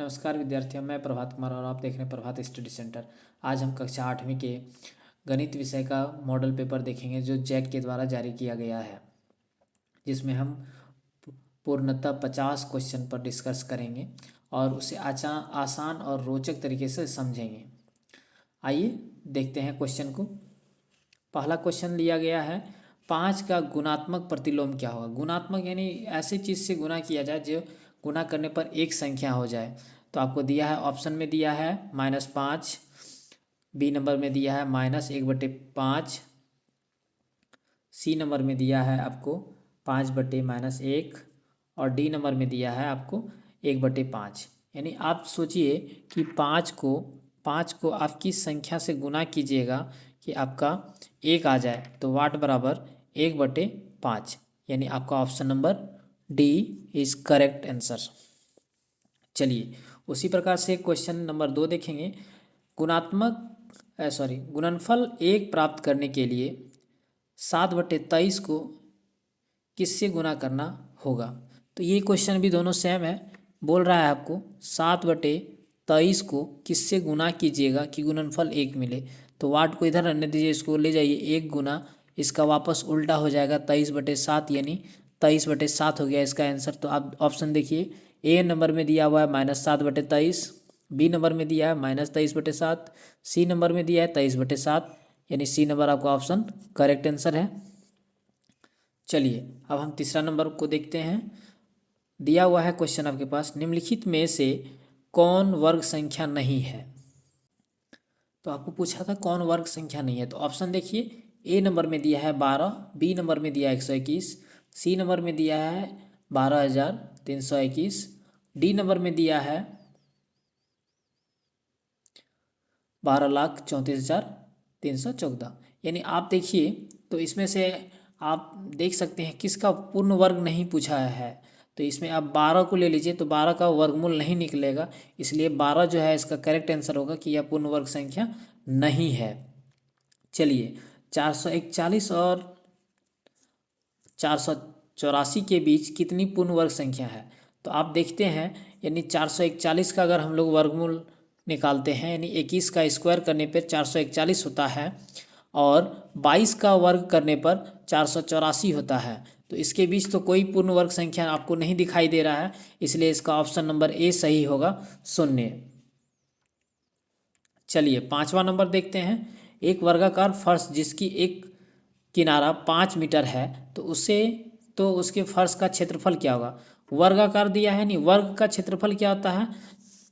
नमस्कार विद्यार्थियों, मैं प्रभात कुमार और आप देख रहे हैं प्रभात स्टडी सेंटर। आज हम कक्षा 8वीं के गणित विषय का मॉडल पेपर देखेंगे जो जैक के द्वारा जारी किया गया है, जिसमें हम पूर्णतः 50 क्वेश्चन पर डिस्कस करेंगे और उसे आसान और रोचक तरीके से समझेंगे। आइए देखते हैं क्वेश्चन को। पहला क्वेश्चन लिया गया है, 5 का गुणात्मक प्रतिलोम क्या होगा। गुणात्मक यानी ऐसी चीज़ से गुना किया जाए जो गुना करने पर एक संख्या हो जाए। तो आपको दिया है, ऑप्शन में दिया है -5, बी नंबर में दिया है -1/5, सी नंबर में दिया है आपको 5/-1 और डी नंबर में दिया है आपको 1/5। यानी आप सोचिए कि पाँच को आप किस संख्या से गुना कीजिएगा कि आपका 1 आ जाए। तो वाट बराबर 1/5, यानी आपका option number D is correct answer. चलिए उसी प्रकार से क्वेश्चन नंबर 2 देखेंगे। गुणनफल 1 प्राप्त करने के लिए 7/23 को किससे गुना करना होगा। तो ये क्वेश्चन भी दोनों सेम है। बोल रहा है आपको 7/23 को किससे गुना कीजिएगा कि गुणनफल 1 मिले। तो वाट को इधर रहने दीजिए, इसको ले जाइए 1 गुना, इसका वापस उल्टा हो जाएगा 23/7, यानी 23/7 हो गया इसका आंसर। तो आप ऑप्शन देखिए, ए नंबर में दिया हुआ है -7/23, बी नंबर में दिया है -23/7, सी नंबर में दिया है 23/7, यानी सी नंबर आपका ऑप्शन करेक्ट आंसर है। चलिए अब हम तीसरा नंबर को देखते हैं। दिया हुआ है क्वेश्चन आपके पास, निम्नलिखित में से कौन वर्ग संख्या नहीं है। तो आपको पूछा था कौन वर्ग संख्या नहीं है। तो ऑप्शन देखिए, ए नंबर में दिया है 12, बी नंबर में दिया है 121, सी नंबर में दिया है 12,321, डी नंबर में दिया है 12,34,314। यानी आप देखिए, तो इसमें से आप देख सकते हैं किसका पूर्ण वर्ग नहीं पूछा है। तो इसमें आप 12 को ले लीजिए, तो 12 का वर्गमूल नहीं निकलेगा, इसलिए 12 जो है इसका करेक्ट आंसर होगा कि यह पूर्ण वर्ग संख्या नहीं है। चलिए 441 और 484 के बीच कितनी पूर्ण वर्ग संख्या है। तो आप देखते हैं, यानी 441 का अगर हम लोग वर्गमूल निकालते हैं, यानी 21 का स्क्वायर करने पर 441 होता है और 22 का वर्ग करने पर 484 होता है। तो इसके बीच तो कोई पूर्ण वर्ग संख्या आपको नहीं दिखाई दे रहा है, इसलिए इसका ऑप्शन नंबर ए सही होगा, 0। चलिए 5वां नंबर देखते हैं। एक वर्गाकार फर्श जिसकी एक किनारा 5 मीटर है, तो उसके फर्श का क्षेत्रफल क्या होगा। वर्गाकार दिया है, नहीं, वर्ग का क्षेत्रफल क्या होता है,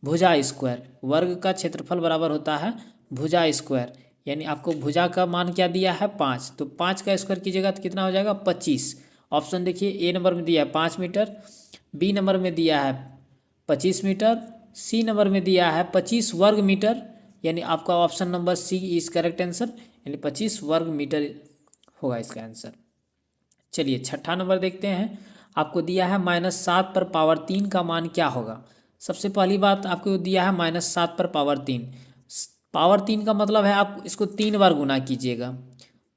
भुजा स्क्वायर। वर्ग का क्षेत्रफल बराबर होता है भुजा स्क्वायर, यानी आपको भुजा का मान क्या दिया है 5, तो 5 का स्क्वायर कीजिएगा तो कितना हो जाएगा 25। ऑप्शन देखिए, ए नंबर में दिया है 5 मीटर, बी नंबर में दिया है 25 मीटर, सी नंबर में दिया है 25 वर्ग मीटर, यानी आपका option number C is correct answer, यानी 25 वर्ग मीटर होगा इसका आंसर। चलिए 6ठा नंबर देखते हैं। आपको दिया है -7 पर पावर 3 का मान क्या होगा। सबसे पहली बात आपको दिया है -7 पर पावर 3। पावर 3 का मतलब है आप इसको 3 बार गुना कीजिएगा।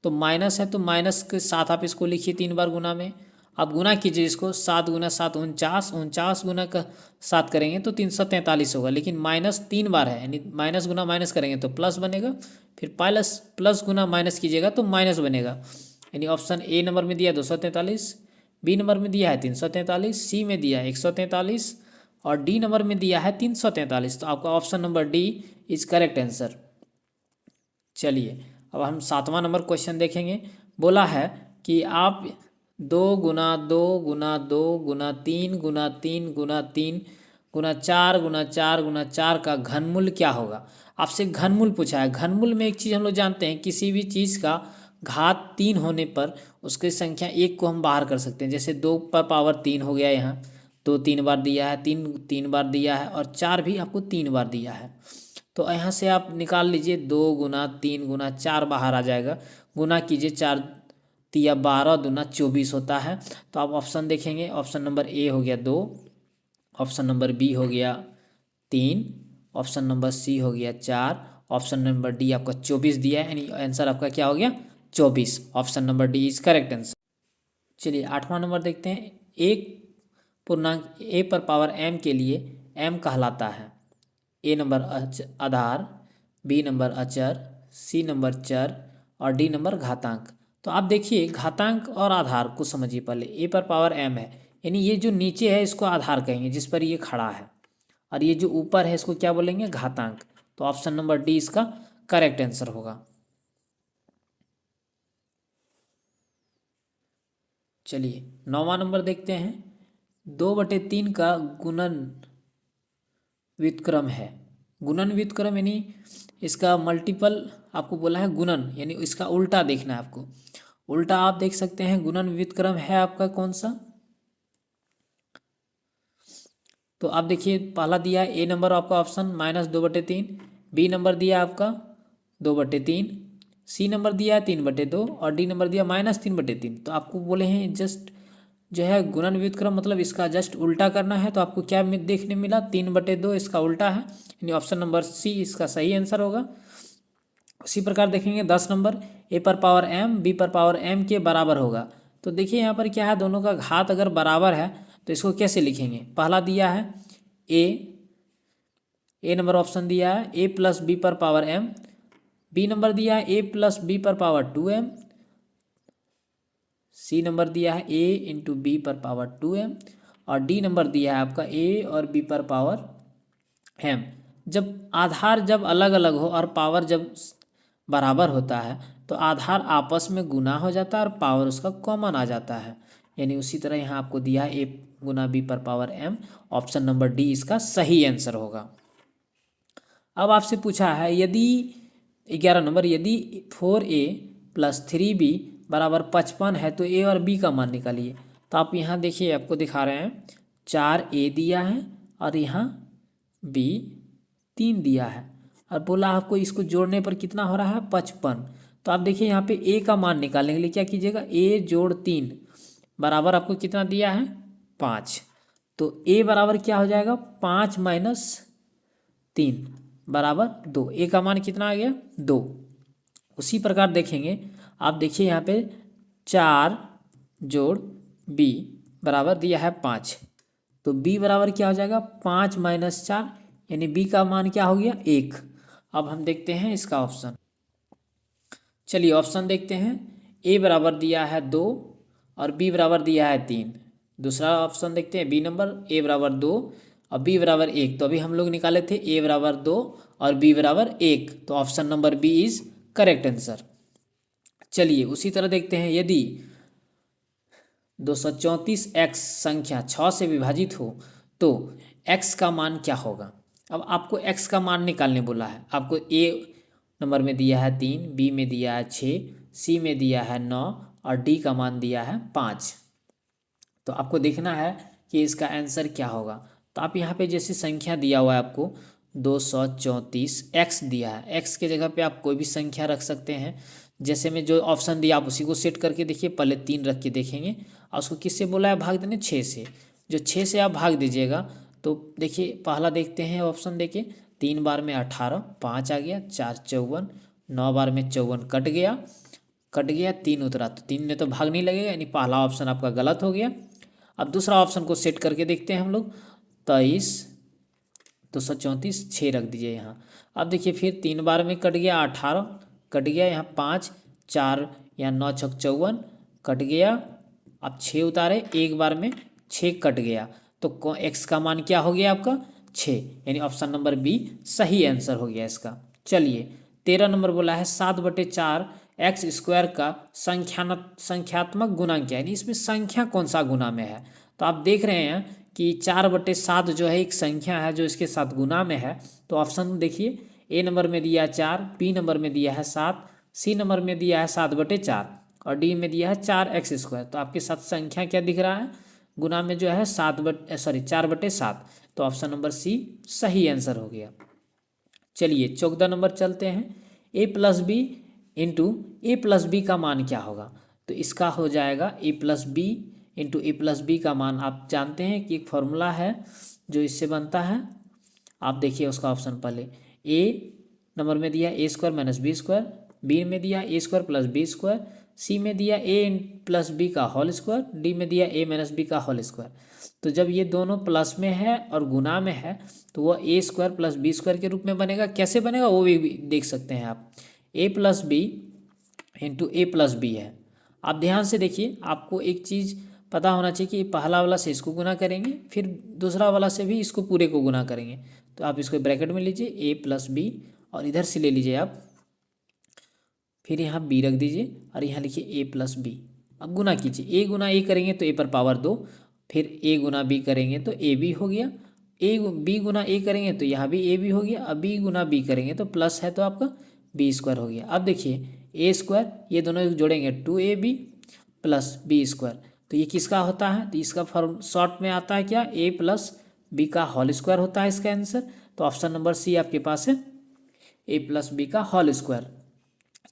तो माइनस है तो माइनस के साथ आप इसको लिखिए 3 बार गुना में। आप गुना कीजिए इसको, 7 गुना 7 49, 49 गुना का 7 करेंगे तो 343 होगा, लेकिन माइनस 3 बार है, यानी माइनस गुना माइनस करेंगे तो प्लस बनेगा, फिर प्लस गुना माइनस कीजिएगा तो माइनस बनेगा। यानी ऑप्शन ए नंबर में दिया 243, बी नंबर में दिया है 343, सी में दिया है 143 और डी नंबर में दिया है 343। तो आपका option number D is correct answer. चलिए अब हम 7वां नंबर क्वेश्चन देखेंगे। बोला है कि आप 2 गुना 2 गुना 2 गुना 3 गुना 3 गुना 3 गुना 4 गुना 4 गुना 4 का घनमूल क्या होगा। आपसे घनमूल पूछा है। घनमूल में एक चीज़ हम लोग जानते हैं, किसी भी चीज़ का घात 3 होने पर उसकी संख्या 1 को हम बाहर कर सकते हैं। जैसे 2 पर पावर 3 हो गया, यहाँ 2 3 बार दिया है, 3 3 बार दिया है और 4 भी आपको 3 बार दिया है। तो यहाँ से आप निकाल लीजिए, 2 गुना 3 गुना 4 बाहर आ जाएगा। गुना कीजिए, 4 तिया 12 दूना 24 होता है। तो आप ऑप्शन देखेंगे, ऑप्शन नंबर ए हो गया 2, ऑप्शन नंबर बी हो गया 3, ऑप्शन नंबर सी हो गया 4, ऑप्शन नंबर डी आपका 24 दिया है, यानी आंसर आपका क्या हो गया 24। Option number D is correct answer. चलिए 8वां नंबर देखते हैं। एक पूर्णांक ए पर पावर एम के लिए एम कहलाता है? A number Aadhaar, B number अचर, सी नंबर चर और डी नंबर घातांक। तो आप देखिए घातांक और आधार को समझिए पहले। ए पर पावर एम है, यानी ये जो नीचे है इसको आधार कहेंगे जिस पर ये खड़ा है, और ये जो ऊपर है इसको क्या बोलेंगे? घातांक। तो ऑप्शन नंबर डी इसका करेक्ट आंसर होगा। चलिए 9वां नंबर देखते हैं। 2/3 का गुणन व्युत्क्रम है। गुणन व्युत्क्रम यानी इसका मल्टीपल आपको बोला है गुणन, यानी इसका उल्टा देखना है आपको। उल्टा आप देख सकते हैं गुणन व्युत्क्रम है आपका कौन सा? तो आप देखिए पहला दिया है ए नंबर आपका ऑप्शन -2/3, बी नंबर दिया आपका 2/3, सी नंबर दिया है 3/2 और डी नंबर दिया -3/3। तो आपको बोले हैं जस्ट जो है गुणन व्युत्क्रम मतलब इसका जस्ट उल्टा करना है। तो आपको क्या देखने मिला? 3/2 इसका उल्टा है, यानी ऑप्शन नंबर सी इसका सही आंसर होगा। उसी प्रकार देखेंगे 10 नंबर, ए पर पावर एम बी पर पावर एम के बराबर होगा। तो देखिए यहाँ पर क्या है, दोनों का घात अगर बराबर है तो इसको कैसे लिखेंगे? पहला दिया है ए नंबर ऑप्शन दिया है ए प्लस बी पर पावर एम, बी नंबर दिया है ए प्लस बी पर पावर 2m, सी नंबर दिया है ए इंटू बी पर पावर 2m और डी नंबर दिया है आपका ए और बी पर पावर m। जब आधार जब अलग अलग हो और पावर जब बराबर होता है तो आधार आपस में गुना हो जाता है और पावर उसका कॉमन आ जाता है। यानी उसी तरह यहाँ आपको दिया है ए गुना बी पर power m, option number D इसका सही आंसर होगा। अब आपसे पूछा है यदि 11 नंबर, यदि 4a + 3b बराबर 55 है तो ए और बी का मान निकालिए। तो आप यहाँ देखिए आपको दिखा रहे हैं 4a दिया है और यहाँ b 3 दिया है और बोला आपको इसको जोड़ने पर कितना हो रहा है? 55। तो आप देखिए यहाँ पे a का मान निकालने के लिए क्या कीजिएगा? a जोड़ 3 बराबर आपको कितना दिया है? 5। तो a बराबर क्या हो जाएगा? 5 - 3 बराबर 2। ए का मान कितना आ गया? 2। उसी प्रकार देखेंगे आप देखिए यहाँ पे 4 जोड़ b बराबर दिया है 5। तो b बराबर क्या हो जाएगा? 5 - 4, यानी b का मान क्या हो गया? 1। अब हम देखते हैं इसका ऑप्शन। चलिए ऑप्शन देखते हैं। a बराबर दिया है 2 और b बराबर दिया है 3। दूसरा ऑप्शन देखते हैं, बी नंबर a बराबर 2 और b बराबर 1। तो अभी हम लोग निकाले थे a बराबर 2 और b बराबर 1। तो option number B is correct answer. चलिए उसी तरह देखते हैं, यदि 234x संख्या 6 से विभाजित हो तो x का मान क्या होगा? अब आपको x का मान निकालने बोला है। आपको a नंबर में दिया है 3, b में दिया है 6, c में दिया है 9 और d का मान दिया है 5। तो आपको देखना है कि इसका आंसर क्या होगा। तो आप यहाँ पे जैसे संख्या दिया हुआ है आपको 234 x दिया है, x के जगह पे आप कोई भी संख्या रख सकते हैं। जैसे में जो ऑप्शन दिया आप उसी को सेट करके देखिए, पहले 3 रख के देखेंगे और उसको किससे बोला है भाग देने? 6 से। जो 6 से आप भाग दीजिएगा तो देखिए पहला देखते हैं ऑप्शन देखिए, 3 बार में 18, 5 आ गया, 4 54, 9 बार में 54 कट गया 3 उतरा, तो 3 में तो भाग नहीं लगेगा, यानी पहला ऑप्शन आपका गलत हो गया। अब दूसरा ऑप्शन को सेट करके देखते हैं हम लोग, 23 234 6 रख दीजिए यहाँ। अब देखिए फिर 3 बार में कट गया 18, कट गया यहाँ 5, 4 या 9 छक 54 कट गया। अब 6 उतारे, एक बार में 6 कट गया, तो x का मान क्या हो गया आपका? 6, यानी ऑप्शन नंबर बी सही आंसर हो गया इसका। चलिए 13 नंबर बोला है 7/4 एक्स स्क्वायर का संख्यात्मक गुणांक क्या है, यानी इसमें संख्या कौन सा गुना में है? तो आप देख रहे हैं कि 4/7 जो है एक संख्या है जो इसके साथ गुना में है। तो ऑप्शन देखिए, ए नंबर में दिया है 4, बी नंबर में दिया है 7, सी नंबर में दिया है 7/4 और डी में दिया है 4x²। तो आपके साथ संख्या क्या दिख रहा है गुना में? जो है 4/7। तो ऑप्शन नंबर सी सही आंसर हो गया। चलिए 14 नंबर चलते हैं, a + b into A plus B का मान क्या होगा? तो इसका हो जाएगा a + b into A + b का मान आप जानते हैं कि एक फॉर्मूला है जो इससे बनता है। आप देखिए उसका ऑप्शन पहले, ए नंबर में दिया a² - b², बी में दिया a² + b², सी में दिया ए प्लस बी का होल स्क्वायर, डी में दिया ए माइनस बी का होल स्क्वायर। तो जब ये दोनों प्लस में है और गुना में है तो वह ए स्क्वायर प्लस बी स्क्वायर के रूप में बनेगा। कैसे बनेगा वो भी देख सकते हैं आप, ए plus B into A plus B है। आप ध्यान से देखिए, आपको एक चीज़ पता होना चाहिए कि पहला वाला से इसको गुना करेंगे, फिर दूसरा वाला से भी इसको पूरे को गुना करेंगे। तो आप इसको ब्रैकेट में लीजिए ए प्लस बी, और इधर से ले लीजिए आप, फिर यहाँ बी रख दीजिए और यहाँ लिखिए ए प्लस बी। अब गुना कीजिए, ए गुना ए करेंगे तो ए पर पावर 2, फिर ए गुना बी करेंगे तो ए बी हो गया, ए बी गुना ए करेंगे तो यहाँ भी ए बी हो गया, अब बी गुना बी करेंगे तो प्लस है तो आपका बी स्क्वायर हो गया। अब देखिए ए स्क्वायर ये दोनों जोड़ेंगे 2ab प्लस बी स्क्वायर, तो ये किसका होता है, तो इसका फॉर्म शॉर्ट में आता है क्या, ए प्लस बी का होल स्क्वायर होता है इसका आंसर। तो ऑप्शन नंबर सी आपके पास है, ए प्लस बी का होल स्क्वायर।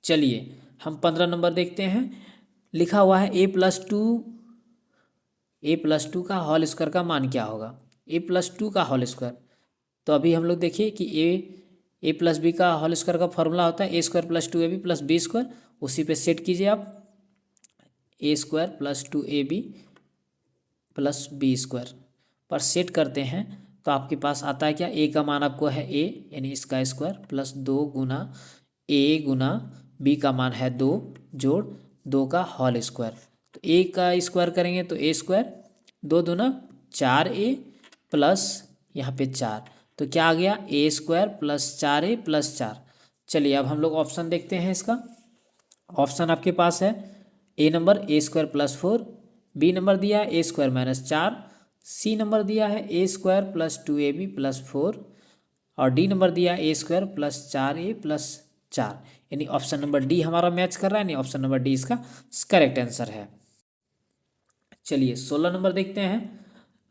चलिए हम 15 नंबर देखते हैं। लिखा हुआ है ए प्लस टू का होल स्क्वायर का मान क्या होगा, ए प्लस टू का होल स्क्वायर। तो अभी हम लोग देखिए कि ए प्लस बी का होल स्क्वायर का फॉर्मूला होता है A square plus 2ab plus B square. उसी पे सेट कीजिए आप, A square plus 2ab plus B square पर सेट करते हैं तो आपके पास आता है क्या, ए का मान आपको है ए यानी इसका स्क्वायर प्लस 2 गुना ए गुना बी का मान है 2 जोड़ 2 का होल स्क्वायर। तो ए का स्क्वायर करेंगे तो ए स्क्वायर 2 दूना 4a प्लस यहाँ पे 4, तो क्या आ गया ए स्क्वायर प्लस 4a प्लस 4। चलिए अब हम लोग ऑप्शन देखते हैं इसका। ऑप्शन आपके पास है A number A square plus 4, B number दिया है A square minus 4, C number दिया है A square plus 2ab plus 4, और डी नंबर दिया है A square plus 4a plus 4। यानी ऑप्शन नंबर डी हमारा मैच कर रहा है, यानी ऑप्शन नंबर डी इसका करेक्ट आंसर है। चलिए 16 नंबर देखते हैं।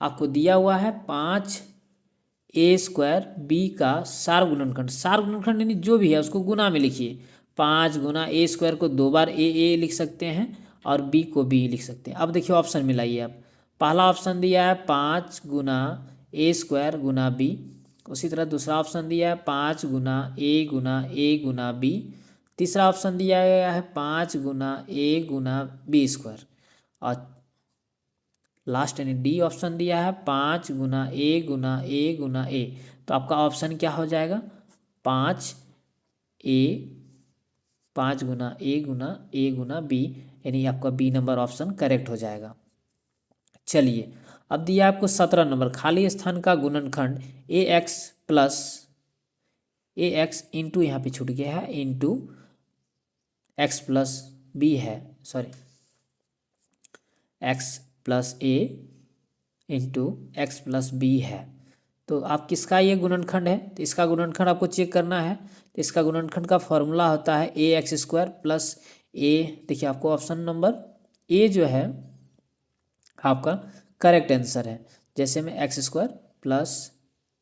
आपको दिया हुआ है 5 ए स्क्वायर बी का सार गुणनखंड, सार गुणनखंड यानी जो भी है उसको गुना में लिखिए। 5 गुना ए स्क्वायर को 2 बार ए लिख सकते हैं और बी को बी लिख सकते हैं। अब देखिए ऑप्शन मिलाइए आप, पहला ऑप्शन दिया है 5 गुना ए स्क्वायर गुना बी, उसी तरह दूसरा ऑप्शन दिया है 5 गुना ए गुना बी, तीसरा ऑप्शन दिया गया है 5 गुना ए गुना बी स्क्वायर, और लास्ट यानी डी ऑप्शन दिया है 5 गुना ए गुना ए। तो आपका ऑप्शन क्या हो जाएगा, 5 गुना ए गुना बी, यानी आपका बी नंबर ऑप्शन करेक्ट हो जाएगा। चलिए अब दिया आपको 17 नंबर, खाली स्थान का गुणनखंड ए एक्स इंटू यहाँ पे छूट गया है इंटू एक्स प्लस बी है, सॉरी एक्स प्लस ए इंटू एक्स प्लस बी है। तो आप किसका ये गुणनखंड है, तो इसका गुणनखंड आपको चेक करना है। तो इसका गुणनखंड का फॉर्मूला होता है ए एक्स स्क्वायर प्लस ए, देखिए आपको ऑप्शन नंबर ए जो है आपका करेक्ट आंसर है। जैसे में X square plus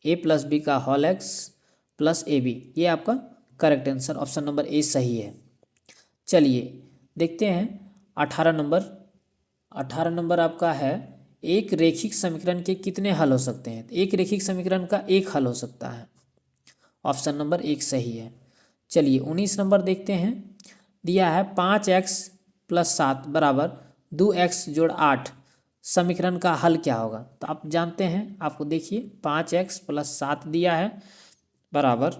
A plus B का whole X plus A B, ये आपका correct answer option number A सही है। चलिए देखते हैं 18 नंबर। 18 नंबर आपका है एक रेखिक समीकरण के कितने हल हो सकते हैं, एक रेखिक समीकरण का एक हल हो सकता है, ऑप्शन नंबर 1 सही है। चलिए 19 नंबर देखते हैं। दिया है 5x प्लस 7 बराबर 2x जोड़ 8, समीकरण का हल क्या होगा। तो आप जानते हैं, आपको देखिए 5x प्लस 7 दिया है बराबर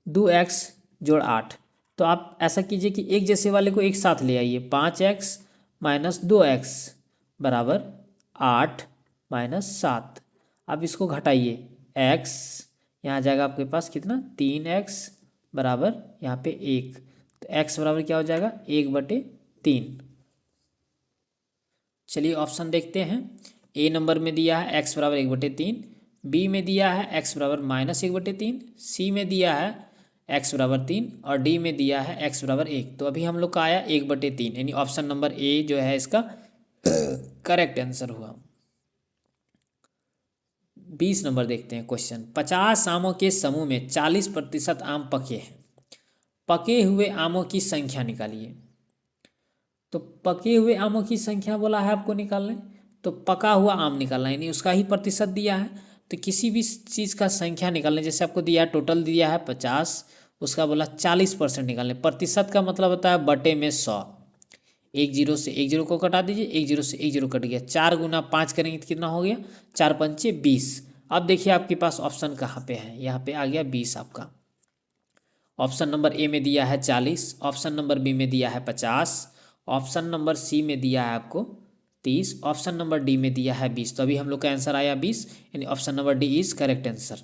2x जोड़ 8। तो आप ऐसा कीजिए कि एक जैसे वाले को एक साथ ले आइए, 5x माइनस 2x बराबर 8 माइनस 7। अब इसको घटाइए, x यहाँ आ जाएगा आपके पास कितना 3x बराबर यहाँ पे 1, तो x बराबर क्या हो जाएगा 1/3। चलिए ऑप्शन देखते हैं। ए नंबर में दिया है x बराबर 1/3, बी में दिया है x बराबर माइनस 1/3, सी में दिया है x बराबर 3 और डी में दिया है x बराबर 1। तो अभी हम लोग का आया 1/3, यानी ऑप्शन नंबर ए जो है इसका करेक्ट आंसर हुआ। 20 नंबर देखते हैं क्वेश्चन। 50 आमों के समूह में 40% आम पके हैं, पके हुए आमों की संख्या निकालिए। तो पके हुए आमों की संख्या बोला है आपको निकालने, तो पका हुआ आम निकालना, यानी उसका ही प्रतिशत दिया है। तो किसी भी चीज़ का संख्या निकालने, जैसे आपको दिया है टोटल दिया है 50, उसका बोला 40% निकालने। प्रतिशत का मतलब होता है बटे में 100। एक जीरो से एक जीरो को कटा दीजिए, एक जीरो से एक जीरो कट गया, 4 × 5 करेंगे तो कितना हो गया, 4×5 = 20। अब देखिए आपके पास ऑप्शन कहाँ पे है, यहाँ पे आ गया 20 आपका। ऑप्शन नंबर ए में दिया है 40, ऑप्शन नंबर बी में दिया है 50, ऑप्शन नंबर सी में दिया है आपको 30, ऑप्शन नंबर डी में दिया है 20। तो अभी हम लोग का आंसर आया 20, यानी option number D is correct answer.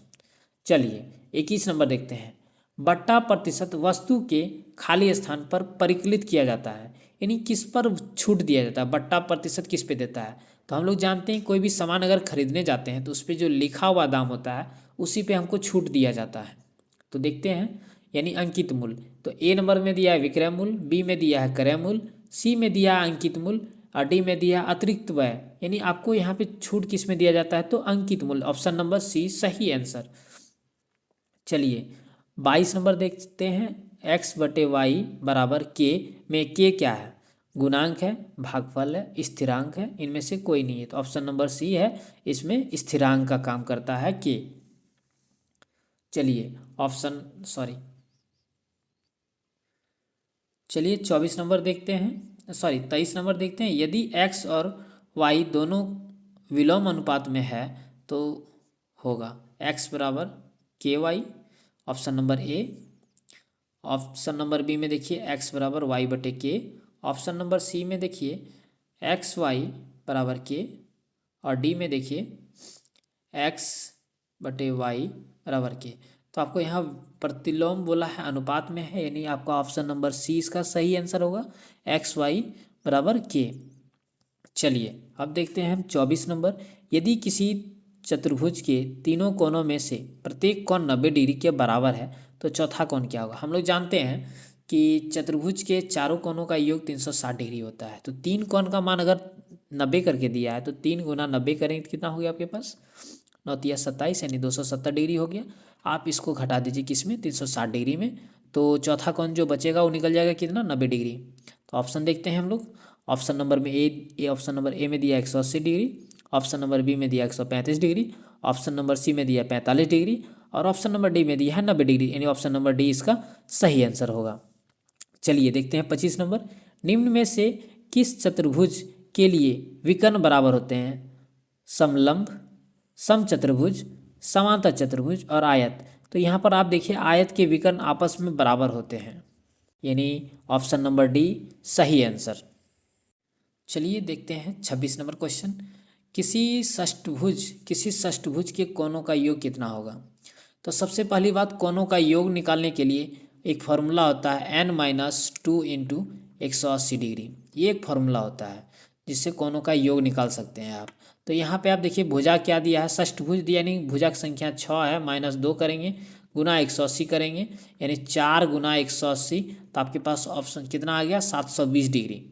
चलिए 21 नंबर देखते हैं। बट्टा प्रतिशत वस्तु के खाली स्थान पर परिकलित किया जाता है, यानी किस पर छूट दिया जाता है, बट्टा प्रतिशत किस पे देता है। तो हम लोग जानते हैं कोई भी सामान अगर खरीदने जाते हैं तो उस पर जो लिखा हुआ दाम होता है उसी पे हमको छूट दिया जाता है। तो देखते हैं, यानी अंकित मूल्य। तो ए नंबर में दिया है विक्रय मूल्य, बी में दिया है क्रय मूल्य, सी में दिया है अंकित मूल्य और डी में दिया अतिरिक्त व्यय। यानी आपको यहाँ पे छूट किस में दिया जाता है, तो अंकित मूल्य। ऑप्शन नंबर सी सही आंसर। चलिए 22 नंबर देखते हैं। x/y = k में k क्या है, गुणांक है, भागफल है, स्थिरांक है, इनमें से कोई नहीं है। तो ऑप्शन नंबर सी है, इसमें स्थिरांक का काम करता है k। चलिए 24 नंबर देखते हैं, 23 नंबर देखते हैं। यदि x और y दोनों विलोम अनुपात में है तो होगा x = ky। Option number A. Option number B में देखिए x = y/k। ऑप्शन नंबर सी में देखिए xy = k और डी में देखिए x/y = k। तो आपको यहाँ प्रतिलोम बोला है, अनुपात में है, यानी आपका ऑप्शन नंबर सी इसका सही आंसर होगा, xy = k। चलिए अब देखते हैं हम 24 नंबर। यदि किसी चतुर्भुज के तीनों कोनों में से प्रत्येक कोण 90 डिग्री के बराबर है तो चौथा कोण क्या होगा। हम लोग जानते हैं कि चतुर्भुज के चारों कोनों का योग 360 डिग्री होता है। तो तीन कोण का मान अगर 90 करके दिया है तो 3 × 90 करेंगे तो कितना हो गया आपके पास, 9×3 = 27, यानी 270 डिग्री हो गया। आप इसको घटा दीजिए किस में, 360 डिग्री में, तो चौथा कोण जो बचेगा वो निकल जाएगा कितना, 90 डिग्री। तो ऑप्शन देखते हैं हम लोग। ऑप्शन नंबर में ऑप्शन नंबर ए में दिया 180 डिग्री, ऑप्शन नंबर बी में दिया 135 डिग्री, ऑप्शन नंबर सी में दिया 45 डिग्री और ऑप्शन नंबर डी में दिया है 90 डिग्री, यानी ऑप्शन नंबर डी इसका सही आंसर होगा। चलिए देखते हैं 25 नंबर। निम्न में से किस चतुर्भुज के लिए विकर्ण बराबर होते हैं, समलंब, समचतुर्भुज, समांतर चतुर्भुज और आयत। तो यहाँ पर आप देखिए आयत के विकर्ण आपस में बराबर होते हैं, यानी ऑप्शन नंबर डी सही आंसर। चलिए देखते हैं 26 नंबर क्वेश्चन। किसी षष्ठभुज के कोणों का योग कितना होगा। तो सबसे पहली बात, कोणों का योग निकालने के लिए एक फार्मूला होता है n - 2 × 180 डिग्री। ये एक फार्मूला होता है जिससे कोणों का योग निकाल सकते हैं आप। तो यहाँ पे आप देखिए भुजा क्या दिया है, षष्ठभुज दिया, यानी भुजा की संख्या 6 है, -2 करेंगे, गुना 180 करेंगे, यानी 4 × 180। तो आपके पास ऑप्शन कितना आ गया, 720 डिग्री।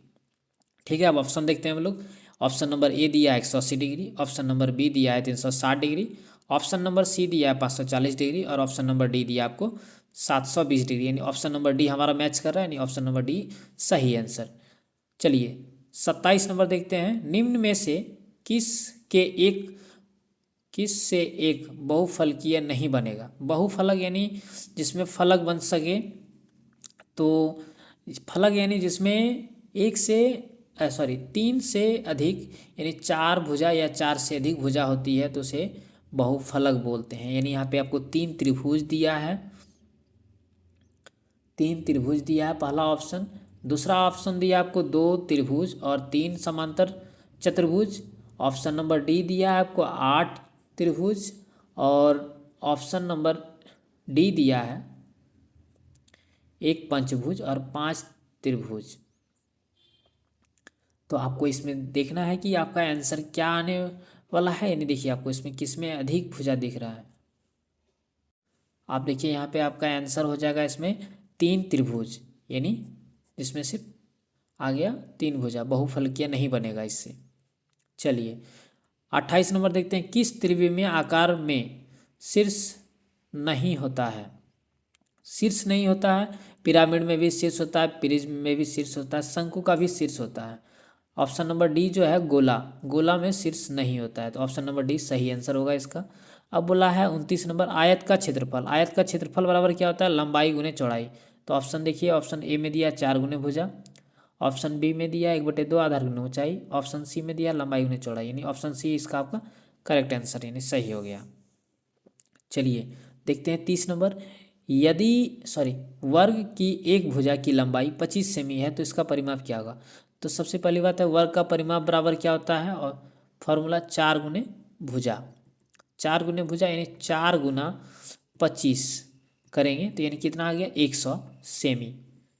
ठीक है, अब ऑप्शन देखते हैं हम लोग। ऑप्शन नंबर ए दिया है 180 डिग्री, ऑप्शन नंबर बी दिया है 360 डिग्री, ऑप्शन नंबर सी दिया है 540 डिग्री और ऑप्शन नंबर डी दिया आपको 720 डिग्री, यानी ऑप्शन नंबर डी हमारा मैच कर रहा है, यानी ऑप्शन नंबर डी सही आंसर। चलिए 27 नंबर देखते हैं। निम्न में से किस से एक बहुफलकीय नहीं बनेगा। बहुफलक यानी जिसमें फलक बन सके, तो फलक यानी जिसमें 3 से अधिक, यानी 4 भुजा या 4 से अधिक भुजा होती है तो उसे बहुफलक बोलते हैं। यानी यहाँ पे आपको 3 त्रिभुज दिया है, 3 त्रिभुज दिया है पहला ऑप्शन। दूसरा ऑप्शन दिया आपको 2 त्रिभुज और 3 समांतर चतुर्भुज। ऑप्शन नंबर डी दिया है आपको 8 त्रिभुज और ऑप्शन नंबर डी दिया है 1 पंचभुज और 5 त्रिभुज। तो आपको इसमें देखना है कि आपका आंसर क्या आने वाला है, यानी देखिए आपको इसमें किस में अधिक भुजा दिख रहा है। आप देखिए यहाँ पे आपका आंसर हो जाएगा इसमें 3 त्रिभुज, यानी जिसमें सिर्फ आ गया 3 भुजा, बहुफलकीय नहीं बनेगा इससे। चलिए 28 नंबर देखते हैं। किस त्रिविमीय आकार में शीर्ष नहीं होता है। शीर्ष नहीं होता है, पिरामिड में भी शीर्ष होता है, प्रिज्म में भी शीर्ष होता है, शंकु का भी शीर्ष होता है। ऑप्शन नंबर डी जो है गोला में शीर्ष नहीं होता है, तो ऑप्शन नंबर डी सही आंसर होगा इसका। अब बोला है 29 नंबर, आयत का क्षेत्रफल। आयत का क्षेत्रफल बराबर क्या होता है, लंबाई गुने चौड़ाई। तो ऑप्शन देखिए, ऑप्शन ए में दिया 4 गुने भुजा, ऑप्शन बी में दिया 1/2 आधार गुने ऊंचाई, ऑप्शन सी में दिया लंबाई गुने चौड़ाई, यानी ऑप्शन सी इसका आपका करेक्ट आंसर यानी सही हो गया। चलिए देखते हैं 30 नंबर, यदि वर्ग की एक भुजा की लंबाई 25 सेमी है तो इसका परिमाप क्या होगा। तो सबसे पहली बात है, वर्ग का परिमाप बराबर क्या होता है, और फॉर्मूला 4 गुने भुजा। 4 गुने भुजा यानी 4 गुना 25 करेंगे तो यानी कितना आ गया, 100 सेमी।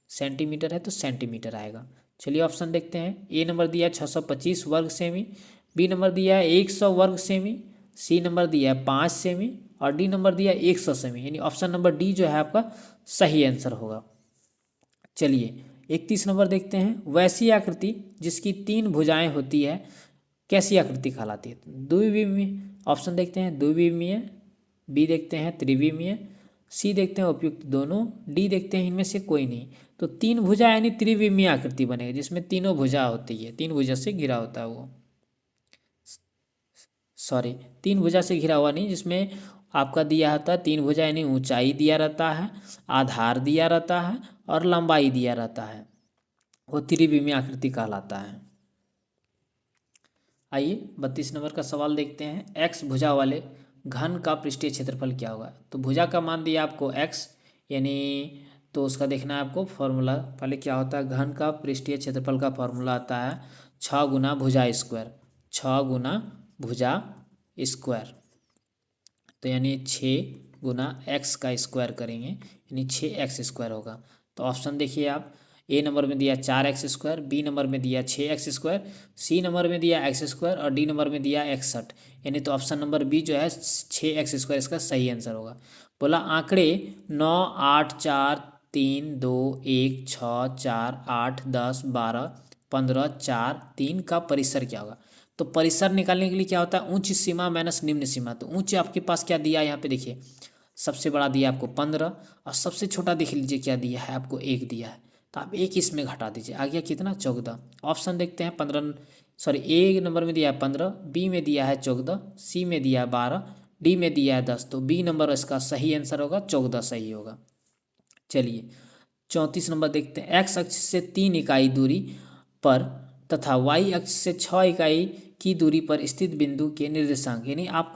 सेंटीमीटर है तो सेंटीमीटर आएगा। चलिए ऑप्शन देखते हैं, ए नंबर दिया है 625 वर्ग सेमी, बी नंबर दिया है 100 वर्ग सेमी, सी नंबर दिया है 5 सेमी, और डी नंबर दिया 100 सेमी, यानी ऑप्शन नंबर डी जो है आपका सही आंसर होगा। चलिए 31 नंबर देखते हैं, वैसी आकृति जिसकी 3 भुजाएं होती है कैसी आकृति कहलाती है। द्विविमीय, ऑप्शन देखते हैं द्विविमीय, बी देखते हैं त्रिविमीय, सी देखते हैं उपयुक्त दोनों, डी देखते हैं इनमें से कोई नहीं। तो 3 भुजा यानी त्रिविमीय आकृति बनेगी, जिसमें तीनों भुजा होती है, 3 भुजा से घिरा होता है वो, 3 भुजा से घिरा हुआ नहीं, जिसमें आपका दिया होता है 3 भुजा यानी ऊंचाई दिया रहता है, आधार दिया रहता है और लंबाई दिया रहता है, वो त्रिविमीय आकृति कहलाता है। आइए 32 नंबर का सवाल देखते हैं, एक्स भुजा वाले घन का पृष्ठीय क्षेत्रफल क्या होगा। तो भुजा का मान दिया आपको एक्स, यानी तो उसका देखना है आपको फॉर्मूला। पहले क्या होता है, घन का पृष्ठीय क्षेत्रफल का फॉर्मूला आता है 6 गुना भुजा स्क्वायर, 6 गुना भुजा स्क्वायर। तो यानी 6 गुना एक्स का स्क्वायर करेंगे यानी 6x स्क्वायर होगा। तो ऑप्शन देखिए आप, ए नंबर में दिया 4x स्क्वायर, बी नंबर में दिया 6x स्क्वायर, सी नंबर में दिया x स्क्वायर और डी नंबर में दिया 61, यानी तो ऑप्शन नंबर बी जो है 6x स्क्वायर इसका सही आंसर होगा। बोला आंकड़े 9, 8, 4, 3, 2, 1, 6, 4, 8, 10, 12, 15, 4, 3 का परिसर क्या होगा। तो परिसर निकालने के लिए क्या होता है, उच्च सीमा माइनस निम्न सीमा। तो उच्च आपके पास क्या दिया है यहाँ पे देखिए, सबसे बड़ा दिया आपको 15 और सबसे छोटा देख लीजिए क्या दिया है आपको, 1 दिया है। तो आप 1 इसमें घटा दीजिए, आ गया कितना, 14। ऑप्शन देखते हैं 15, ए नंबर में दिया है 15, बी में दिया है 14, सी में दिया है 12, डी में दिया है 10। तो बी नंबर इसका सही आंसर होगा, 14 सही होगा। चलिए 34 नंबर देखते हैं, एक्स अक्ष से 3 इकाई दूरी पर तथा वाई अक्ष से 6 इकाई की दूरी पर स्थित बिंदु के निर्देशांक, यानी आप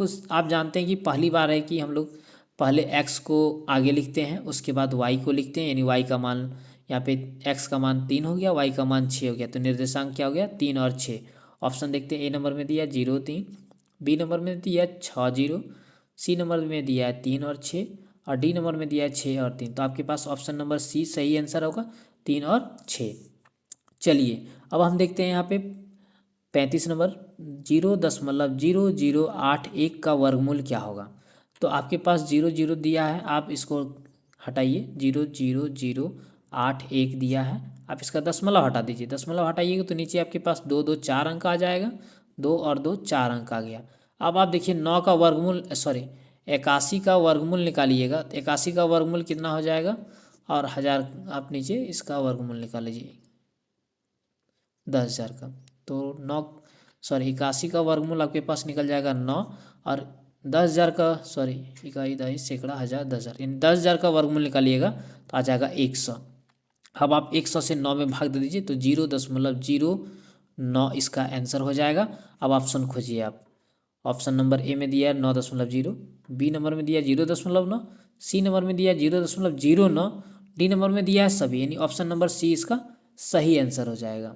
जानते हैं कि पहली बार है कि हम लोग पहले x को आगे लिखते हैं उसके बाद y को लिखते हैं, यानी y का मान यहाँ पे x का मान 3 हो गया, y का मान 6 हो गया। तो निर्देशांक क्या हो गया, 3 और 6। ऑप्शन देखते हैं, ए नंबर में दिया 0, 3, बी नंबर में दिया 6, 0, सी नंबर में दिया है 3 और 6 और डी नंबर में दिया है 6 और 3। तो आपके पास ऑप्शन नंबर सी सही आंसर होगा, 3 और 6। चलिए अब हम देखते हैं यहाँ पे 35 नंबर, 0.0081 का वर्गमूल क्या होगा। तो आपके पास 0 दिया है, आप इसको हटाइए, 0.0081 दिया है, आप इसका दशमलव हटा दीजिए, दशमलव हटाइएगा तो नीचे आपके पास 2, 2, 4 अंक आ जाएगा, 2 और 2 4 अंक आ गया। अब आप देखिए 9 का वर्गमूल 81 का वर्गमूल निकालिएगा, तो 81 का वर्गमूल कितना हो जाएगा, और 1000 आप नीचे इसका वर्गमूल निकाल लीजिए 10,000 का। तो 81 का वर्गमूल आपके पास निकल जाएगा 9, और 10,000 का इकाई, दहाई, सैकड़ा, हज़ार, 10,000, यानी 10,000 का वर्गमूल निकालिएगा तो आ जाएगा 100। अब आप 100 से 9 में भाग दे दीजिए तो 0.09 इसका आंसर हो जाएगा। अब ऑप्शन खोजिए आप, ऑप्शन नंबर ए में दिया है 9.0, बी नंबर में दिया 0.9, सी नंबर में दिया 0.09, डी नंबर में दिया है सभी, यानी ऑप्शन नंबर सी इसका सही आंसर हो जाएगा।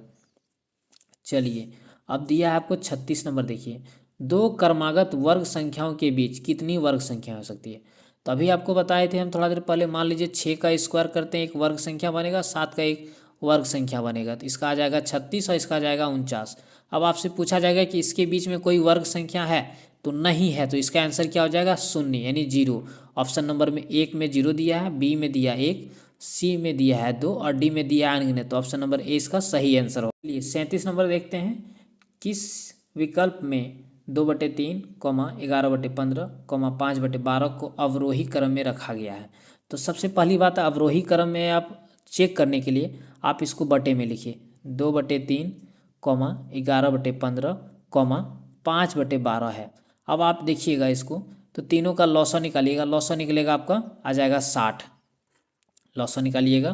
चलिए अब दिया है आपको 36 नंबर, देखिए 2 क्रमागत वर्ग संख्याओं के बीच कितनी वर्ग संख्या हो सकती है। तो अभी आपको बताए थे हम थोड़ा देर पहले, मान लीजिए 6 का स्क्वायर करते हैं एक वर्ग संख्या बनेगा, 7 का एक वर्ग संख्या बनेगा, तो इसका आ जाएगा 36 और इसका आ जाएगा 49। अब आपसे पूछा जाएगा कि इसके बीच में कोई वर्ग संख्या है, तो नहीं है, तो इसका आंसर क्या हो जाएगा, 0 यानी 0। ऑप्शन नंबर में 1 में 0 दिया है, बी में दिया 1, सी में दिया है 2 और डी में दिया है अनगिनत। तो ऑप्शन नंबर ए इसका सही आंसर होगा। चलिए 37 नंबर देखते हैं, किस विकल्प में 2/3, 11/15, 5/12 को अवरोही क्रम में रखा गया है। तो सबसे पहली बात, अवरोही क्रम में आप चेक करने के लिए आप इसको बटे में लिखिए, 2/3, 11/15, 5/12 है। अब आप देखिएगा इसको, तो तीनों का लॉसा निकालिएगा, लॉसा निकलेगा आपका आ जाएगा 60। लॉसा निकालिएगा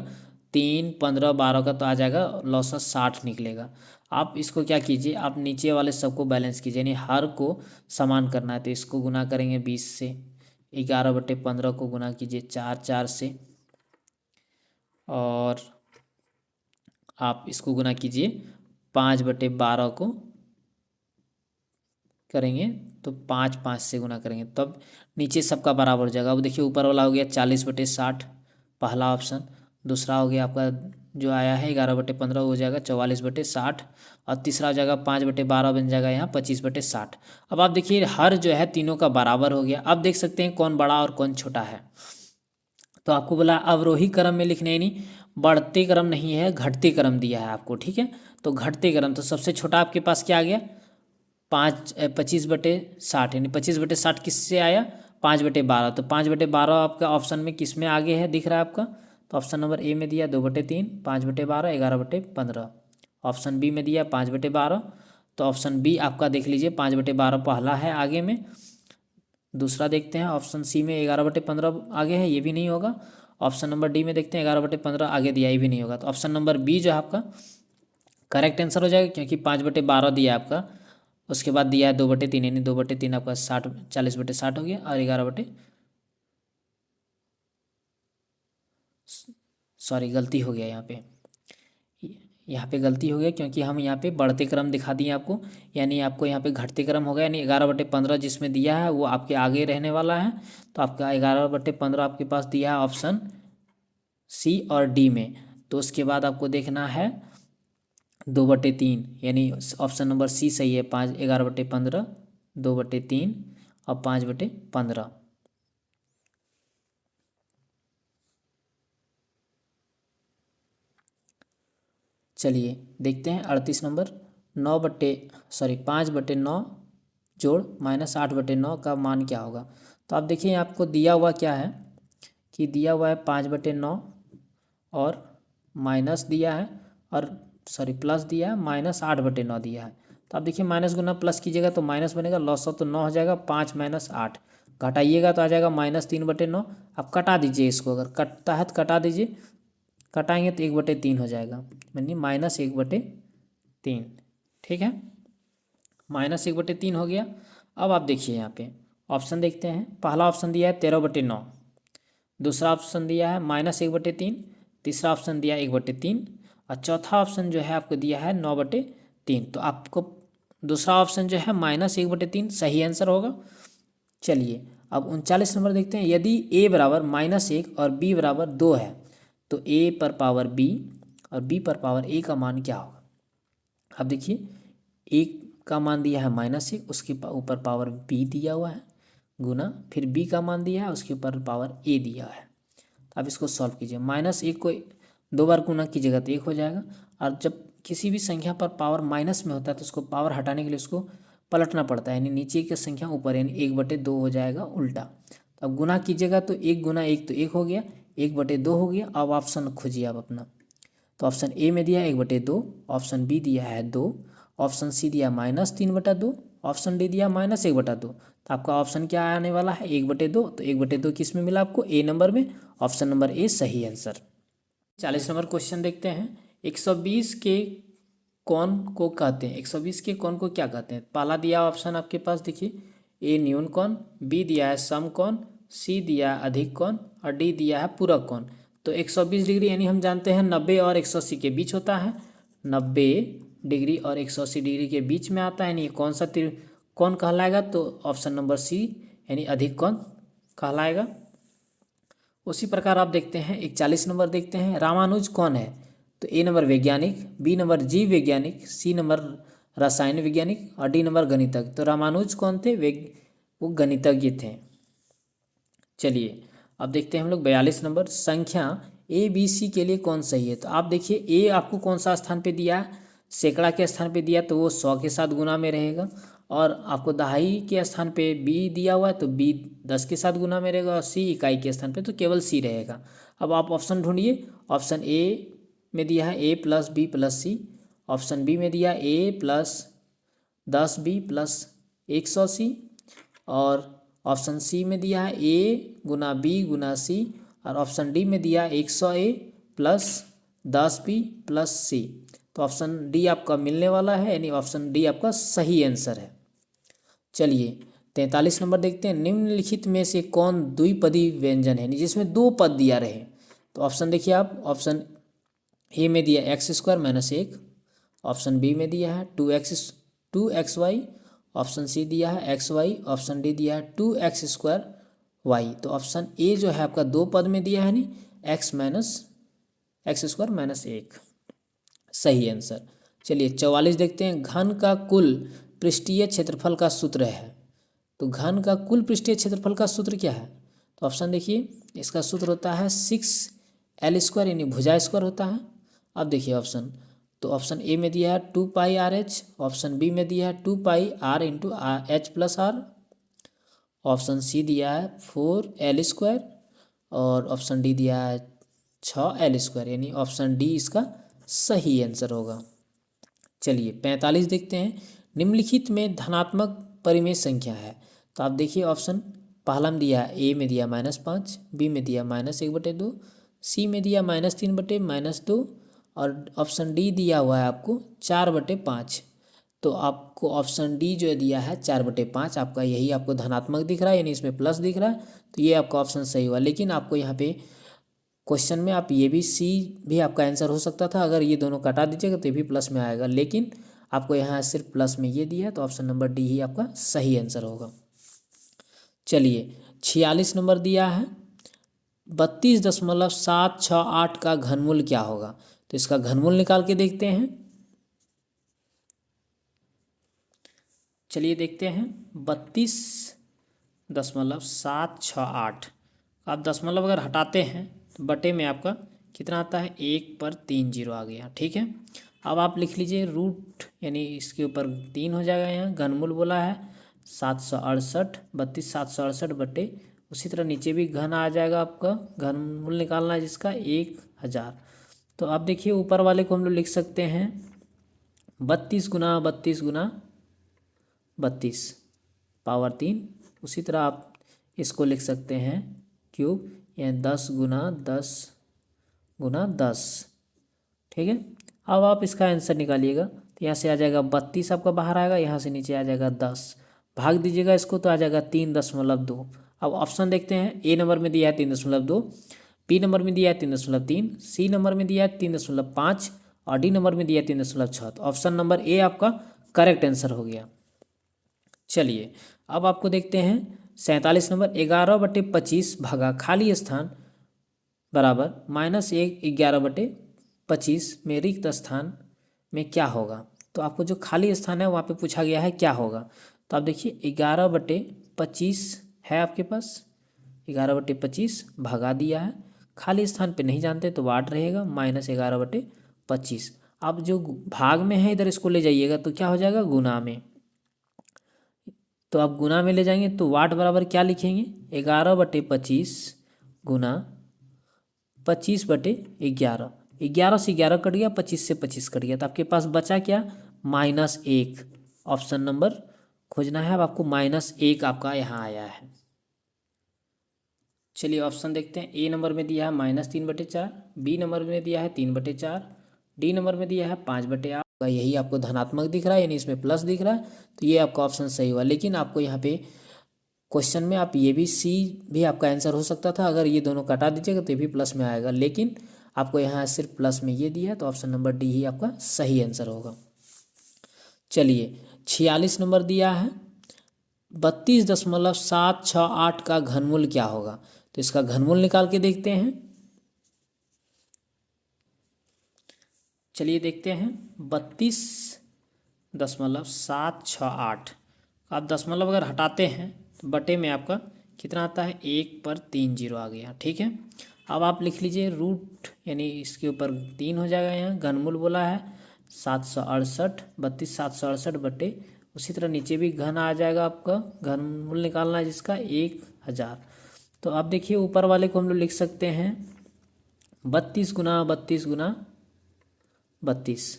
3, 15, 12 का तो आ जाएगा लॉसा 60 निकलेगा। आप इसको क्या कीजिए, आप नीचे वाले सबको बैलेंस कीजिए, यानी हर को समान करना है। तो इसको गुना करेंगे 20 से, 11/15 को गुना कीजिए 4 4 से, और आप इसको गुना कीजिए 5/12 को करेंगे तो 5 5 से गुना करेंगे, तब नीचे सबका बराबर हो जाएगा। अब देखिए ऊपर वाला हो गया 40/60 पहला ऑप्शन, दूसरा हो गया आपका जो आया है 11/15 हो जाएगा 44/60, और तीसरा हो जाएगा 5/12 बन जाएगा यहाँ 25/60। अब आप देखिए हर जो है तीनों का बराबर हो गया। अब देख सकते हैं कौन बड़ा और कौन छोटा है। तो आपको बोला अवरोही क्रम में लिखने, यानी बढ़ते क्रम नहीं है, घटते क्रम दिया है आपको, ठीक है। तो घटते क्रम, तो सबसे छोटा आपके पास क्या आ गया 25/60, यानी 25/60 किससे आया 5/12। तो 5/12 आपका ऑप्शन में किस में आगे है दिख रहा है आपका, तो ऑप्शन नंबर ए में दिया 2/3, 5/12, 11/15। ऑप्शन बी में दिया 5/12, तो ऑप्शन बी आपका देख लीजिए 5/12 पहला है आगे में। दूसरा देखते हैं ऑप्शन सी में 11/15 आगे है, ये भी नहीं होगा। ऑप्शन नंबर डी में देखते हैं 11/15 आगे दिया, ये भी नहीं होगा। तो ऑप्शन नंबर बी जो है आपका करेक्ट आंसर हो जाएगा, क्योंकि 5/12 दिया है आपका, उसके बाद दिया है 2/3, यानी 2/3 आपका 60 40/60 हो गया, और 11 सॉरी गलती हो गया यहाँ पे गलती हो गया, क्योंकि हम यहाँ पे बढ़ते क्रम दिखा दिए आपको, यानी आपको यहाँ पे घटते क्रम हो गया, यानी 11/15 जिसमें दिया है वो आपके आगे रहने वाला है। तो आपका 11/15 आपके पास दिया है ऑप्शन सी और डी में। तो उसके बाद आपको देखना है 2/3, यानी ऑप्शन नंबर सी सही है, 11/15, 2/3 और 5/15। चलिए देखते हैं 38 नंबर, 5/9 जोड़ -8/9 का मान क्या होगा। तो आप देखिए आपको दिया हुआ क्या है कि दिया हुआ है 5/9 और माइनस दिया है, और प्लस दिया है -8/9 दिया है। तो आप देखिए माइनस गुना प्लस कीजिएगा तो माइनस बनेगा, लॉस तो 9 हो जाएगा, 5 - 8 घटाइएगा तो आ जाएगा -3/9। आप कटा दीजिए इसको, अगर कटता है तो कटा दीजिए, कटाएंगे तो 1/3 हो जाएगा, यानी -1/3, ठीक है। -1/3 हो गया। अब आप देखिए यहाँ पे ऑप्शन देखते हैं, पहला ऑप्शन दिया है 13/9, दूसरा ऑप्शन दिया है -1/3, तीसरा ऑप्शन दिया है 1/3, और चौथा ऑप्शन जो है आपको दिया है 9/3। तो आपको दूसरा ऑप्शन जो है -1/3 सही आंसर होगा। चलिए अब 39 नंबर देखते हैं, यदि a बराबर -1 और b बराबर 2 है तो a पर पावर b और b पर पावर a का मान क्या होगा। अब देखिए a का मान दिया है -1, उसके ऊपर पावर b दिया हुआ है, गुना फिर b का मान दिया है, उसके ऊपर पावर a दिया है। तो आप इसको सॉल्व कीजिए, -1 को 2 बार गुना कीजिएगा तो 1 हो जाएगा, और जब किसी भी संख्या पर पावर माइनस में होता है तो उसको पावर हटाने के लिए उसको पलटना पड़ता है, यानी नीचे की संख्या ऊपर, यानी 1/2 हो जाएगा उल्टा। तो अब गुना कीजिएगा तो 1 गुना 1 तो 1 हो गया, 1/2 हो गया। अब ऑप्शन खोजिए आप अपना, तो ऑप्शन ए में दिया 1/2, ऑप्शन बी दिया है 2, ऑप्शन सी दिया -3/2, ऑप्शन डी दिया -1/2। तो आपका ऑप्शन क्या आने वाला है 1/2। तो 1/2 किस में मिला आपको, ए नंबर में, ऑप्शन नंबर ए सही आंसर। 40 नंबर क्वेश्चन देखते हैं, 120 के कौन को कहते हैं, 120 के कौन को क्या कहते हैं। पहला दिया ऑप्शन आपके पास देखिए, ए न्यून कौन, बी दिया है सम कौन, सी दिया है अधिक कौन, और डी दिया है पूरक कौन। तो 120 डिग्री यानी हम जानते हैं 90 और 180 के बीच होता है, 90 डिग्री और 180 डिग्री के बीच में आता है, यानी कौन सा कौन कहलाएगा, तो ऑप्शन नंबर सी यानी अधिक कौन कहलाएगा। उसी प्रकार आप देखते हैं 41 नंबर देखते हैं, रामानुज कौन है। तो ए नंबर वैज्ञानिक, बी नंबर जीव वैज्ञानिक, सी नंबर रसायन वैज्ञानिक, और डी नंबर गणितज्ञ। तो रामानुज कौन थे, वो गणितज्ञ थे। चलिए अब देखते हैं हम लोग 42 नंबर, संख्या ए बी सी के लिए कौन सही है। तो आप देखिए ए आपको कौन सा स्थान पे दिया है, सैकड़ा के स्थान पे दिया तो वो 100 के साथ गुना में रहेगा, और आपको दहाई के स्थान पे बी दिया हुआ है तो बी 10 के साथ गुना में रहेगा, और सी इकाई के स्थान पे तो केवल सी रहेगा। अब आप ऑप्शन ढूंढिए, ऑप्शन ए में दिया है a + b + c, option B में दिया a + 10b + 100c, और ऑप्शन सी में दिया है ए गुना बी गुना सी, और ऑप्शन डी में दिया है 100A प्लस 10B प्लस सी। तो ऑप्शन डी आपका मिलने वाला है, यानी ऑप्शन डी आपका सही आंसर है। चलिए 43 नंबर देखते हैं। निम्नलिखित में से कौन द्विपदी व्यंजन है जिसमें दो पद दिया रहे? तो ऑप्शन देखिए आप, ऑप्शन ए में दिया x² - 1, ऑप्शन बी में दिया है 2xy, ऑप्शन सी दिया है xy, ऑप्शन डी दिया है 2x²y। तो ऑप्शन ए जो है आपका दो पद में दिया है नी, x² - 1 सही आंसर। चलिए 44 देखते हैं। घन का कुल पृष्ठीय क्षेत्रफल का सूत्र है। तो घन का कुल पृष्ठीय क्षेत्रफल का सूत्र क्या है? तो ऑप्शन देखिए, इसका सूत्र होता है 6L² यानी भुजा स्क्वायर होता है। अब देखिए ऑप्शन, तो ऑप्शन ए में दिया है 2πRH, ऑप्शन बी में दिया है 2πR into H plus R, option C दिया है 4L², और ऑप्शन डी दिया है 6L², यानी ऑप्शन डी इसका सही आंसर होगा। चलिए 45 देखते हैं। निम्नलिखित में धनात्मक परिमेय संख्या है। तो आप देखिए ऑप्शन पहला में दिया है, ए में दिया -5, बी में दिया -1/2, सी में दिया -3/-2, और ऑप्शन डी दिया हुआ है आपको 4/5। तो आपको ऑप्शन डी जो दिया है 4/5 आपका, यही आपको धनात्मक दिख रहा है, यानी इसमें प्लस दिख रहा है, तो ये आपका ऑप्शन सही हुआ। लेकिन आपको यहाँ पे क्वेश्चन में आप ये भी सी भी आपका आंसर हो सकता था, अगर ये दोनों कटा दीजिएगा तो ये भी प्लस में आएगा, लेकिन आपको यहाँ सिर्फ प्लस में ये दिया है, तो ऑप्शन नंबर डी ही आपका सही आंसर होगा। चलिए 46 नंबर दिया है, 32.768 का घनमूल क्या होगा? तो इसका घनमूल निकाल के देखते हैं। चलिए देखते हैं 32.768, आप दशमलव अगर हटाते हैं तो बटे में आपका कितना आता है, 1/3 आ गया। ठीक है, अब आप लिख लीजिए रूट, यानी इसके ऊपर 3 हो जाएगा। यहाँ घनमूल बोला है 768, 32,768 बटे, उसी तरह नीचे भी घन आ जाएगा आपका, घनमूल निकालना है जिसका 1000। तो आप देखिए ऊपर वाले को हम लोग लिख सकते हैं 32 गुना 32 गुना 32 पावर 3। उसी तरह आप इसको लिख सकते हैं क्यूब, या 10 गुना 10 गुना 10। ठीक है, अब आप इसका आंसर निकालिएगा, तो यहाँ से आ जाएगा 32 आपका बाहर आएगा, यहाँ से नीचे आ जाएगा 10, भाग दीजिएगा इसको तो आ जाएगा 3.2। अब ऑप्शन देखते हैं, ए नंबर में दिया है 3.2, बी नंबर में दिया है 3.3, सी नंबर में दिया है 3.5, और डी नंबर में दिया है 3.6। तो ऑप्शन नंबर ए आपका करेक्ट आंसर हो गया। चलिए अब आपको देखते हैं 47 नंबर, 11/25 भागा खाली स्थान बराबर -1 11/25 में रिक्त स्थान में क्या होगा? तो आपको जो खाली स्थान है वहाँ पे पूछा गया है क्या होगा। तो आप देखिए 11/25 है आपके पास, 11/25 भगा दिया है, खाली स्थान पे नहीं जानते तो वाट रहेगा -11/25। अब जो भाग में है इधर इसको ले जाइएगा तो क्या हो जाएगा, गुना में। तो आप गुना में ले जाएंगे तो वाट बराबर क्या लिखेंगे, 11/25 गुना 25/11, 11 से 11 कट गया, 25 से 25 कट गया, तो आपके पास बचा क्या, -1। ऑप्शन नंबर खोजना है अब आपको, -1 आपका यहाँ आया है। चलिए ऑप्शन देखते हैं, ए नंबर में दिया है -3/4, बी नंबर में दिया है 3/4, डी नंबर में दिया है 5/8। यही आपको धनात्मक दिख रहा है, यानी इसमें प्लस दिख रहा है, तो ये आपका ऑप्शन सही हुआ। लेकिन आपको यहाँ पे क्वेश्चन में आप ये भी सी भी आपका आंसर हो सकता था, अगर ये दोनों कटा दीजिएगा तो ये भी प्लस में आएगा, लेकिन आपको यहाँ सिर्फ प्लस में ये दिया है, तो ऑप्शन नंबर डी ही आपका सही आंसर होगा। चलिए 46 नंबर दिया है, 32.768 का घनमूल क्या होगा? तो इसका घनमूल निकाल के देखते हैं। चलिए देखते हैं 32.768, आप दशमलव अगर हटाते हैं तो बटे में आपका कितना आता है, 1/3 आ गया। ठीक है, अब आप लिख लीजिए रूट, यानी इसके ऊपर 3 हो जाएगा। यहाँ घनमूल बोला है 768, 32,768 बटे, उसी तरह नीचे भी घन आ जाएगा आपका, घनमूल निकालना है जिसका 1000। तो आप देखिए ऊपर वाले को हम लोग लिख सकते हैं 32 गुना 32 गुना 32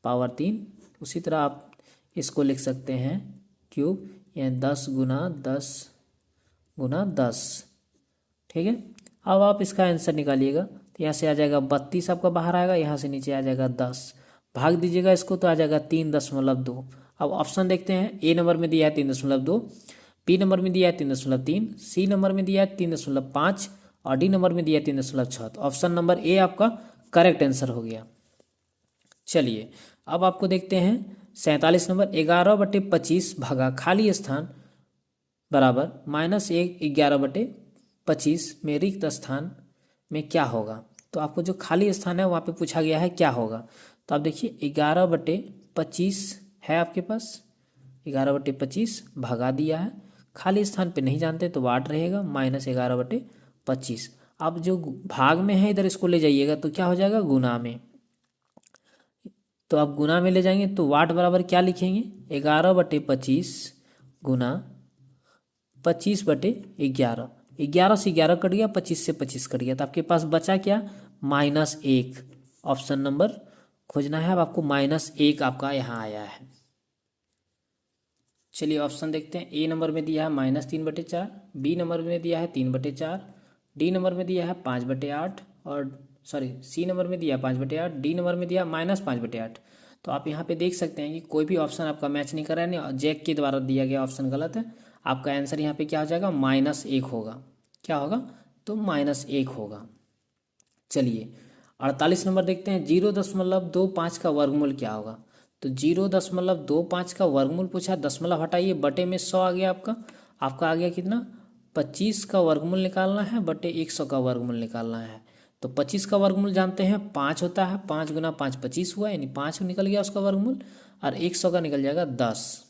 पावर 3। उसी तरह आप इसको लिख सकते हैं क्यूब, या 10 गुना 10 गुना 10। ठीक है, अब आप इसका आंसर निकालिएगा। तो यहाँ से आ जाएगा 32 आपका बाहर आएगा, यहाँ से नीचे आ जाएगा 10, भाग दीजिएगा इसको तो आ जाएगा 3.2। अब ऑप्शन देखते हैं। ए नंबर में दिया है 3.2, बी नंबर में दिया है 3.3, सी नंबर में दिया है 3.5 और डी नंबर में दिया है 3.6। तो ऑप्शन नंबर ए आपका करेक्ट आंसर हो गया। चलिए अब आपको देखते हैं 47 नंबर। 11/25 भागा खाली स्थान बराबर -1 11/25 में रिक्त स्थान में क्या होगा। तो आपको जो खाली स्थान है वहाँ पे पूछा गया है क्या होगा। तो आप देखिए 11/25 है आपके पास, 11/25 भगा दिया है, खाली स्थान पे नहीं जानते तो वाट रहेगा -11/25। अब जो भाग में है इधर इसको ले जाइएगा तो क्या हो जाएगा गुना में। तो आप गुना में ले जाएंगे तो वाट बराबर क्या लिखेंगे 11/25 गुना 25/11। 11 से 11 कट गया, 25 से 25 कट गया, तो आपके पास बचा क्या -1। ऑप्शन नंबर खोजना है अब आपको, -1 आपका यहाँ आया है। चलिए ऑप्शन देखते हैं। ए नंबर में दिया है -3/4, बी नंबर में दिया है 3/4, डी नंबर में दिया है 5/8 और सी नंबर में दिया 5/8, डी नंबर में दिया -5/8। तो आप यहाँ पे देख सकते हैं कि कोई भी ऑप्शन आपका मैच नहीं कर रहा है, नहीं जैक के द्वारा दिया गया ऑप्शन गलत है। आपका आंसर यहाँ पे क्या हो जाएगा -1 होगा। क्या होगा तो -1 होगा। चलिए 48 नंबर देखते हैं। 0.25 का वर्गमूल क्या होगा। तो 0.25 का वर्गमूल पूछा, दशमलव हटाइए, बटे में 100 आ गया आपका। आपका आ गया कितना 25 का वर्गमूल निकालना है बटे 100 का वर्गमूल निकालना है। तो 25 का वर्गमूल जानते हैं 5 होता है, 5 गुना 5 25 हुआ, यानी 5 निकल गया उसका वर्गमूल, और 100 का निकल जाएगा 10।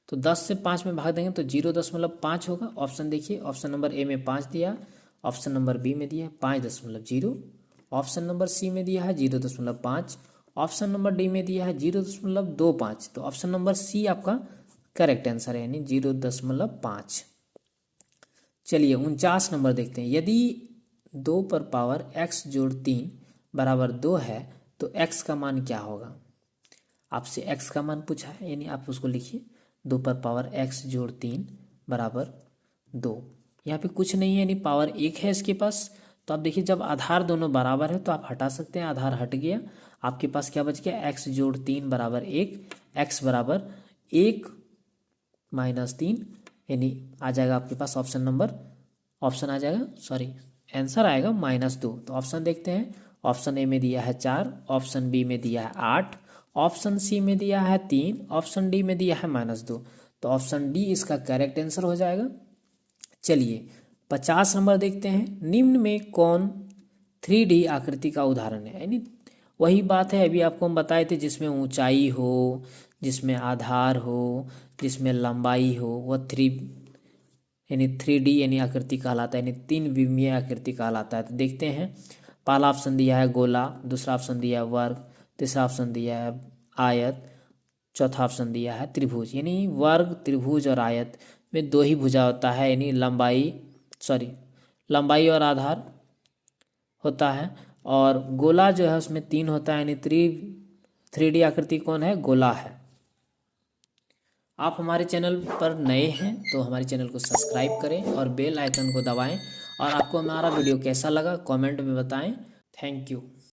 तो 10 से 5 में भाग देंगे तो 0.5 होगा। ऑप्शन देखिए, ऑप्शन नंबर ए में 5 दिया, ऑप्शन नंबर बी में दिया है 5.0, ऑप्शन नंबर सी में दिया है 0.5, ऑप्शन नंबर डी में दिया है 0.25। तो ऑप्शन नंबर सी आपका करेक्ट आंसर है, यानी 0.5। चलिए 49 नंबर देखते हैं। यदि 2 पर पावर x जोड़ 3 बराबर 2 है तो x का मान क्या होगा। आपसे x का मान पूछा है, यानी आप उसको लिखिए 2 पर पावर x जोड़ 3 बराबर 2। यहाँ पे कुछ नहीं है, यानी पावर 1 है इसके पास। तो आप देखिए जब आधार दोनों बराबर है तो आप हटा सकते हैं, आधार हट गया, आपके पास क्या बच गया x जोड़ 3 बराबर 1, x बराबर 1 - 3, यानी आ जाएगा आपके पास ऑप्शन नंबर, ऑप्शन आ जाएगा आंसर आएगा -2। तो ऑप्शन देखते हैं। ऑप्शन ए में दिया है 4, ऑप्शन बी में दिया है 8, ऑप्शन सी में दिया है 3, ऑप्शन डी में दिया है -2। तो ऑप्शन डी इसका करेक्ट आंसर हो जाएगा। चलिए 50 नंबर देखते हैं। निम्न में कौन 3D आकृति का उदाहरण है। यानी वही बात है अभी आपको हम बताए थे, जिसमें ऊंचाई हो, जिसमें आधार हो, जिसमें लंबाई हो, वह 3D यानी आकृति कहलाता है, यानी 3 विमीय आकृति कहलाता है। तो देखते हैं। पहला ऑप्शन दिया है गोला, दूसरा ऑप्शन दिया है वर्ग, तीसरा ऑप्शन दिया है आयत, चौथा ऑप्शन दिया है त्रिभुज। यानी वर्ग, त्रिभुज और आयत में 2 ही भुजा होता है, यानी लंबाई और आधार होता है, और गोला जो है उसमें 3 होता है, यानी 3D आकृति कौन है, गोला है। आप हमारे चैनल पर नए हैं तो हमारे चैनल को सब्सक्राइब करें और बेल आइकन को दबाएं, और आपको हमारा वीडियो कैसा लगा कमेंट में बताएं। Thank you.